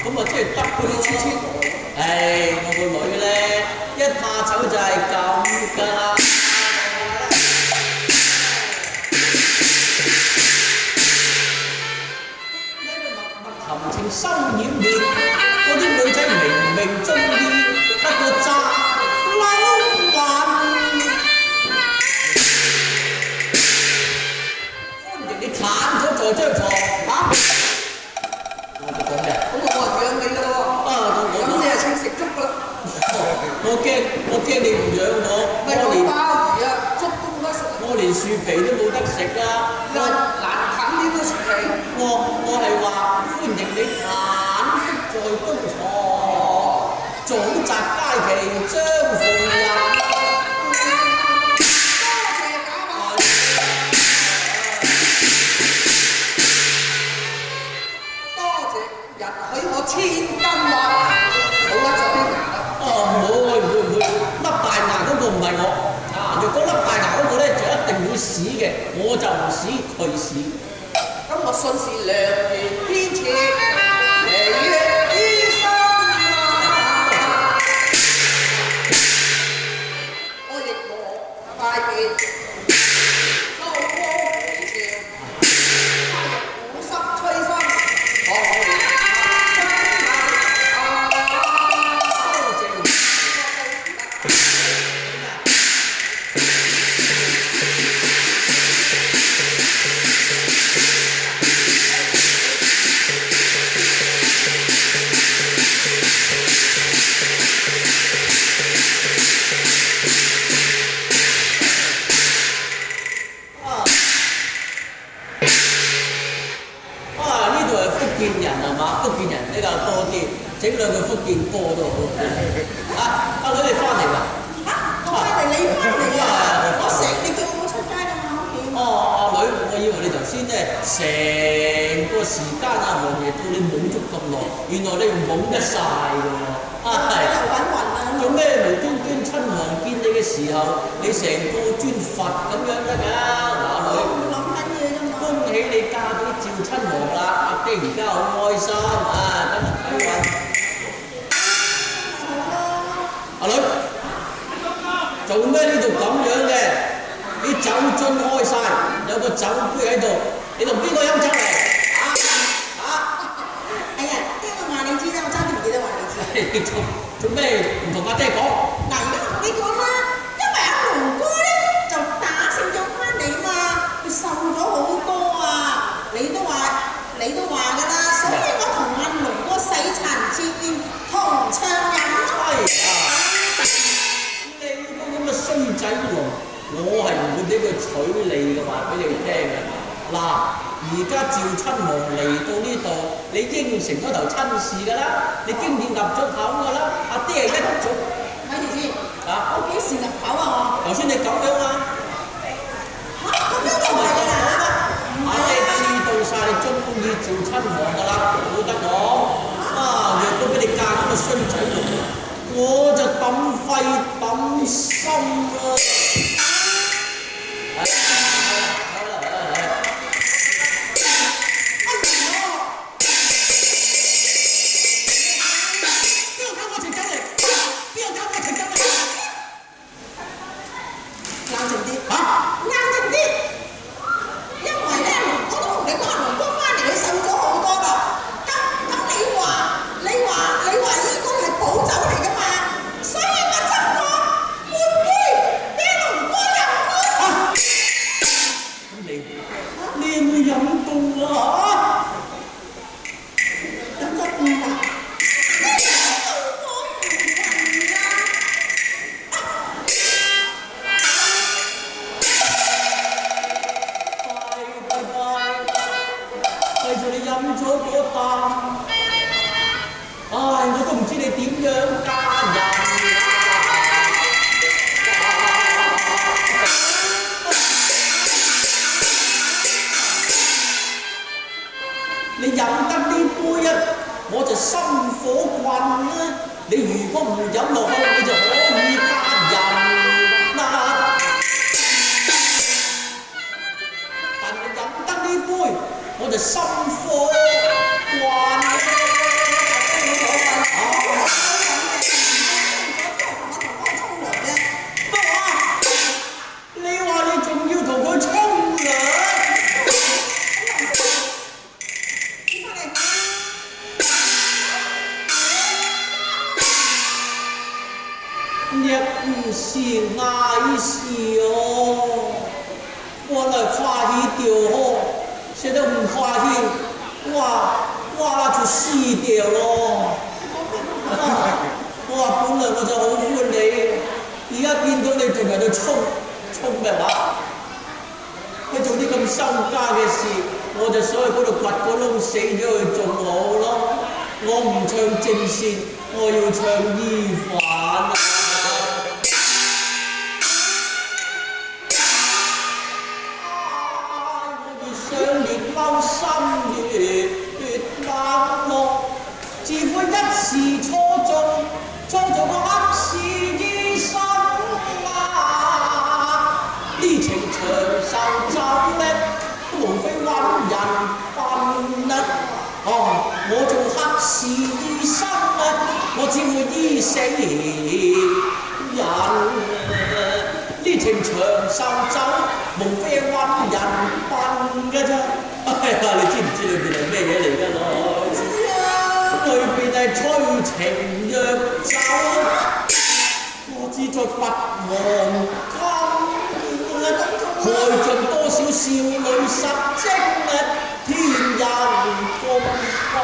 咁啊，即係得佢啲黐。唉，我個女咧一下走就係咁㗎啦。含情深掩面，嗰啲女仔明明中意，不過詐嬲還。歡迎你攤咗在張床嚇。我哋講咩？咁我冇人養你㗎咯喎，咁你係請食粥㗎啦。我驚你唔養我，咪講鮑魚啊，粥都冇得食，我連樹皮都冇得食啦。難啃啲都要説起？我係話歡迎你坦腹在公堂，早擇佳期將逢人。千金啊！冇甩咗啲牙啦！哦，唔會，甩大牙嗰個唔係我啊！若果甩大牙嗰個咧，就一定會死嘅，我就唔死，佢死。咁我信是良緣天賜，你的醫生啊！我亦無大便，秋風回潮，他日鼓濕吹心，我整兩句福建歌都好。阿女你翻嚟啦？我翻嚟，你翻嚟啊！我成日你叫我出街㗎嘛，屋企。阿女，我以為你頭先咧成個時間啊，黃爺到你懵足咁耐，原來你唔懵得晒㗎喎。係。又揾暈啦。做咩無端端親王見你嘅時候，你成個尊佛咁樣得㗎？阿女。我諗緊嘢啫嘛。恭喜你嫁俾趙親王啦！阿爹而家好開心啊！等我睇運。阿女，做咩呢度咁樣嘅？啲酒樽開晒，有個酒杯喺度，你同邊個飲酒嚟？哎呀，聽我話你知啦，我爭啲唔記得話你知。做咩唔同阿爹講？嗱，而家同你講啦，因為阿龍哥咧就打勝咗翻嚟嘛，佢瘦咗好多啊！你都話㗎啦，所以我同阿龍哥洗塵切宴，同唱飲菜。衰仔龍，我係唔會俾佢娶你嘅話俾你聽嘅。嗱，而家趙親王嚟到呢度，你應承咗頭親事㗎啦，你經已入咗口㗎啦，阿爹係一早。睇住先。啊！我幾時入口啊？頭先你咁樣啊？咁樣都係㗎啦。阿爹知道晒你中意趙親王㗎啦，冇得講。啊！若果俾你嫁咁嘅衰仔龍，我就抌肺抌心啊！去做啲咁羞家嘅事，我就想去嗰度掘個窿死咗去仲好咯。我唔唱正線，我要唱醫反啊！越想越嬲，心越冷漠，自悔一時錯做，創造個黑市醫生啊！呢程長壽走咧，都無非揾人笨啊！哦，我做黑市醫生啊，我只會醫死人。呢程長壽走，無非揾人笨㗎咋。哎呀，你知唔知裏邊係咩嘢嚟㗎咯？知啊，裏邊係催情藥酒，我志在拔黃金啊，害盡多少少女神精啊！天人共憤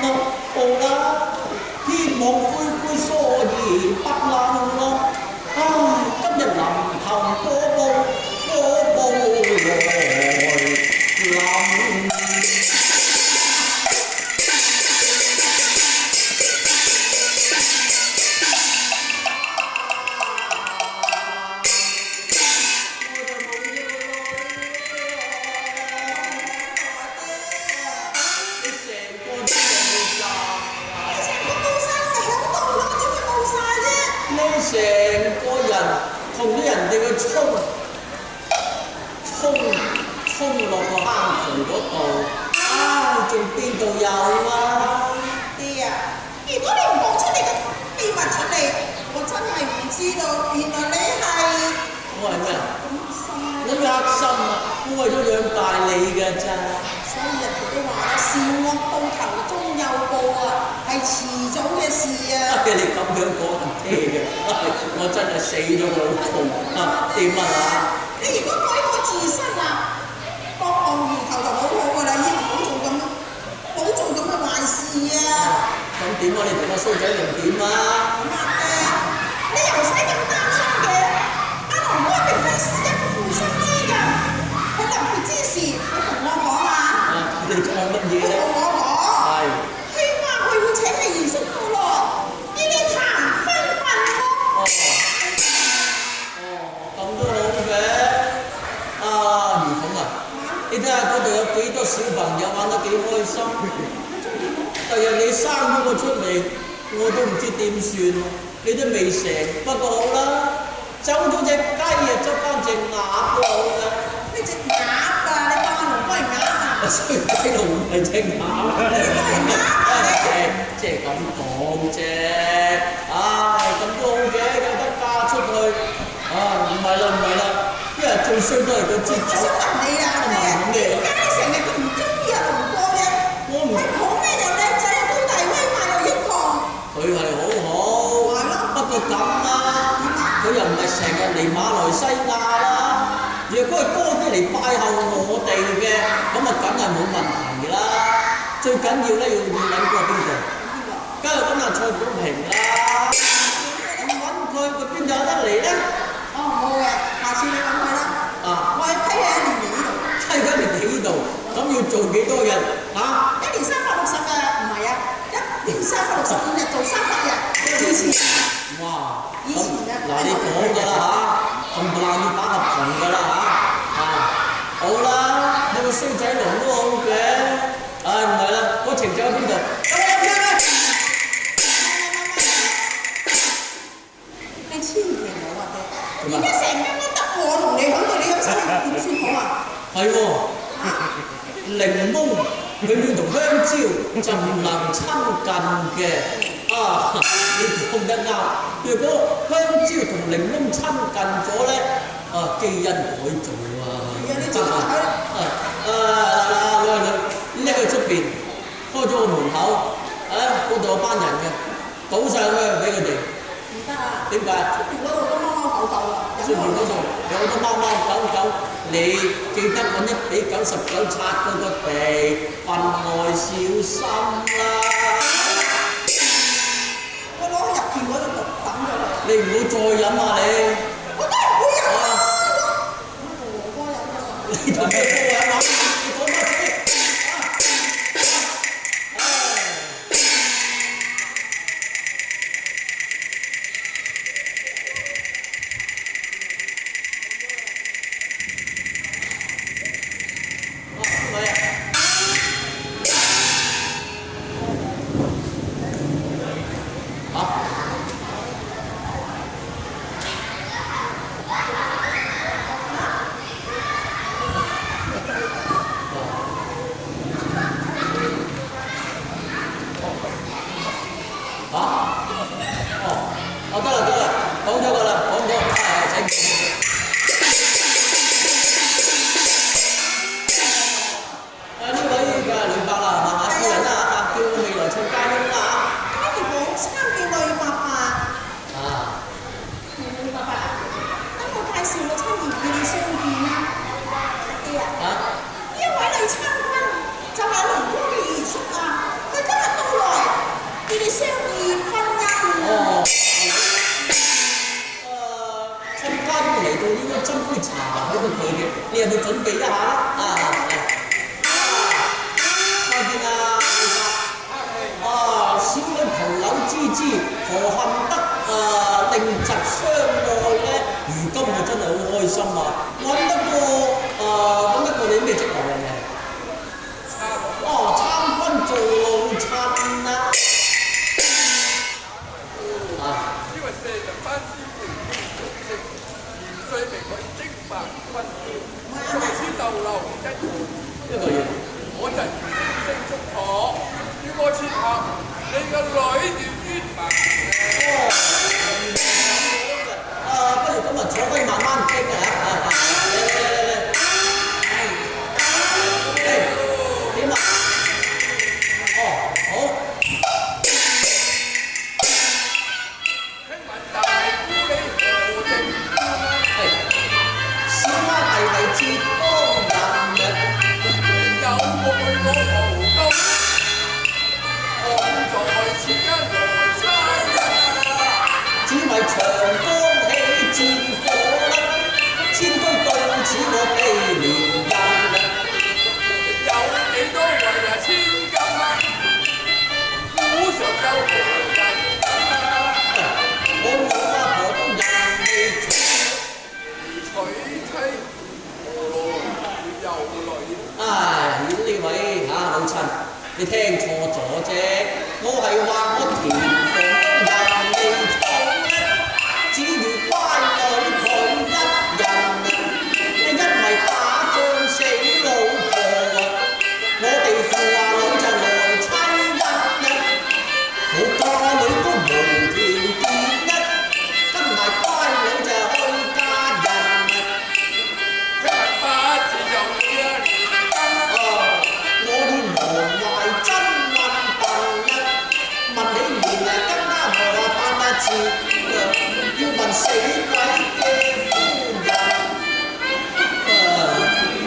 咯，好啦，天網恢恢，疏而不漏咯。唉，今日臨頭嗰步來臨。成個人同咗人哋嘅衝落個坑渠嗰度，唉，仲邊度有啊？爹啊，如果你唔講出你嘅秘密出嚟，我真係唔知道，原來你係我係咩啊？咁我黑心啊！我為咗養大你㗎咋。所以人哋都話啦，善惡到頭終有報啊，係遲早嘅事啊。你咁樣講唔聽嘅，我真係死咗老痛啊！點啊？你如果改過自身啊，各項源頭就好好㗎啦，以後唔好做咁嘅壞事啊。咁點啊？你同阿蘇仔又點啊？你又唔使咁擔心嘅，阿龍哥並非是一個負心之人，佢臨血之時，佢同我講啊。你講乜嘢咧？佢同我講，係。佢話佢會請你二叔到咯，呢啲談分問咯。咁都好嘅。啊，如鳳啊，你睇下嗰度有幾多小朋友玩得幾開心。第日你生咗個出嚟，我都唔知點算喎。你都未成，不過好啦，走咗隻雞啊，執翻隻鴨都好嘅。呢隻鴨啊，你當阿龍哥係鴨啊？衰雞都唔係隻鴨，即係咁講啫。唉，咁都好嘅，有得嫁出去。啊，唔係啦，因為最衰都係個支酒。我想問你啊，點解你成日都唔中意阿龍哥嘅？我唔好咩又靚仔又高大威猛又英雄。佢係好，不過咁啦，佢又唔係成日嚟馬來西亞啦。若果係多啲嚟拜候我哋嘅，咁啊梗係冇問題啦。最緊要咧要揾個邊個？梗係揾阿蔡寶平啦。唔揾佢邊有得嚟咧？哦，冇嘅，下次你揾佢啦。啊，我係批喺一年呢度。批喺你呢度，咁要做幾多日？嚇？1年360嘅，唔係啊，1年365日做300日。以前。哇！以前嘅。嗱，你講㗎啦嚇，冚唪唥要打合同㗎啦嚇。好啦，你個衰仔龍都好嘅。唉，唔係啦，嗰程就喺邊度？你千祈唔好話爹，而家成間屋得我同你喺度，你有心點算好啊？係喎，檸檬佢要同香蕉就唔能親近嘅。啊，你講得啱。如果香蕉同檸檬親近咗咧，啊基因改造啊，真係。你拎去出邊，開咗個門口，嗰度有班人嘅，倒曬香俾佢哋。唔得啊！點解？出邊嗰度都貓貓狗狗啊！出邊嗰度有好多貓貓狗狗，你記得揾1比99拆嗰個地，分外小心啦。我攞去入邊嗰度抌咗佢。你唔好再飲啊你！我都係唔會飲啊！我同龍哥飲啊！你同佢講啊，你講乜先？你有冇準備一下啊？看見小女蒲柳枝枝，何幸得令侄相愛咧？如今我真係好開心啊！揾得個你咩職位嘅？參軍做老襯啊！因為射人班師傅已經熟悉，元帥命佢即白軍調，從此逗留一個月。我就聲聲祝賀，要我撮合你個女要於白。不如今日坐低慢慢傾啊！點啊？好。聽聞大夫你何正？小媽弟係浙江人有冇去過葡東？看在此間來差只為長江起戰火千堆到此我悲憐人。有幾多位千金府上有何人？我老阿婆都人未娶妻何來有女？呢位老襯，你聽錯咗啫，我係話我田房都人未娶，只如乖女佢一人，因為打仗死老婆，我哋父話女就來妻一，我嫁女都無條件跟埋乖女就去嫁人。聽聞八字有一年我要忘懷真問笨問起年更加無話八字，要問死鬼嘅夫人。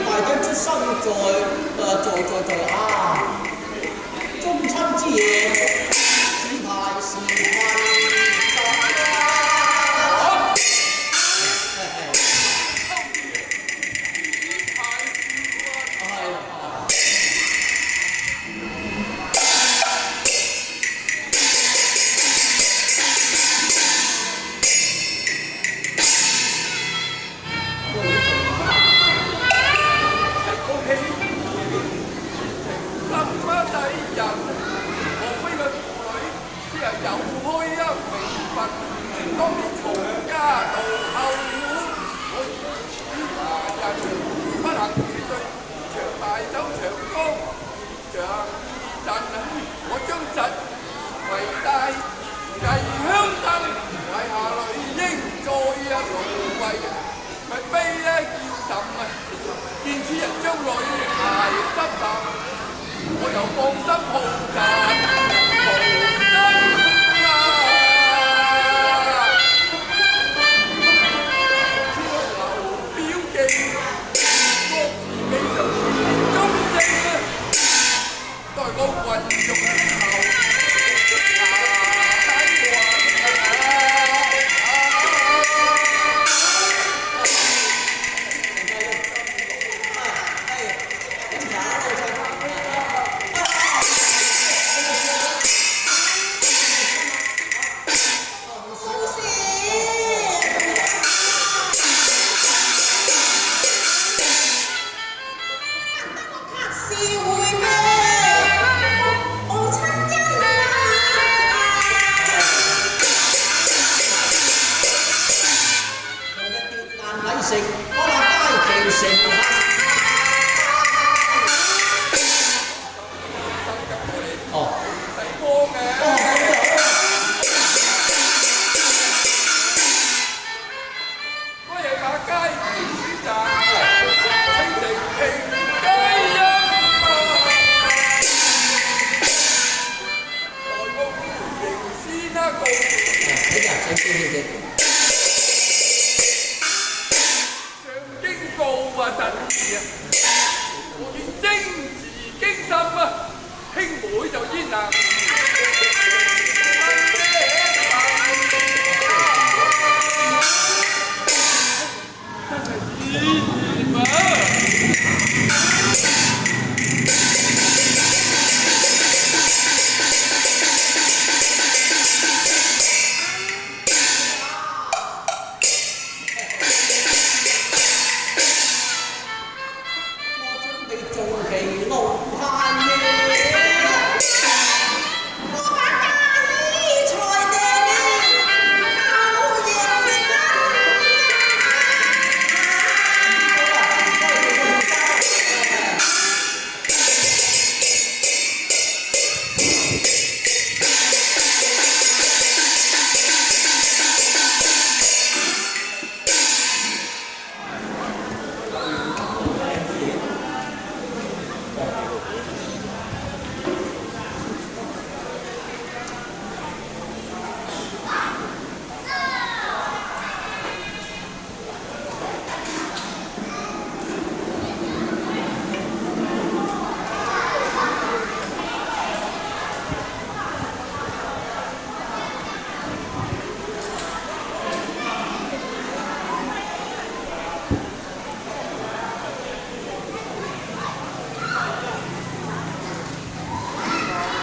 大家出生在中秋之夜，只派是問會咩？我親恩啊！用一啲爛禮食，可能街期成客。哦，細波嘅。嗰日打街選擇清靜平雞音啊！來個迎先啦，共睇下睇先。上經告啊，陣時啊，我見精緻經心啊，兄妹就焉能？真係意義啊！我準備做期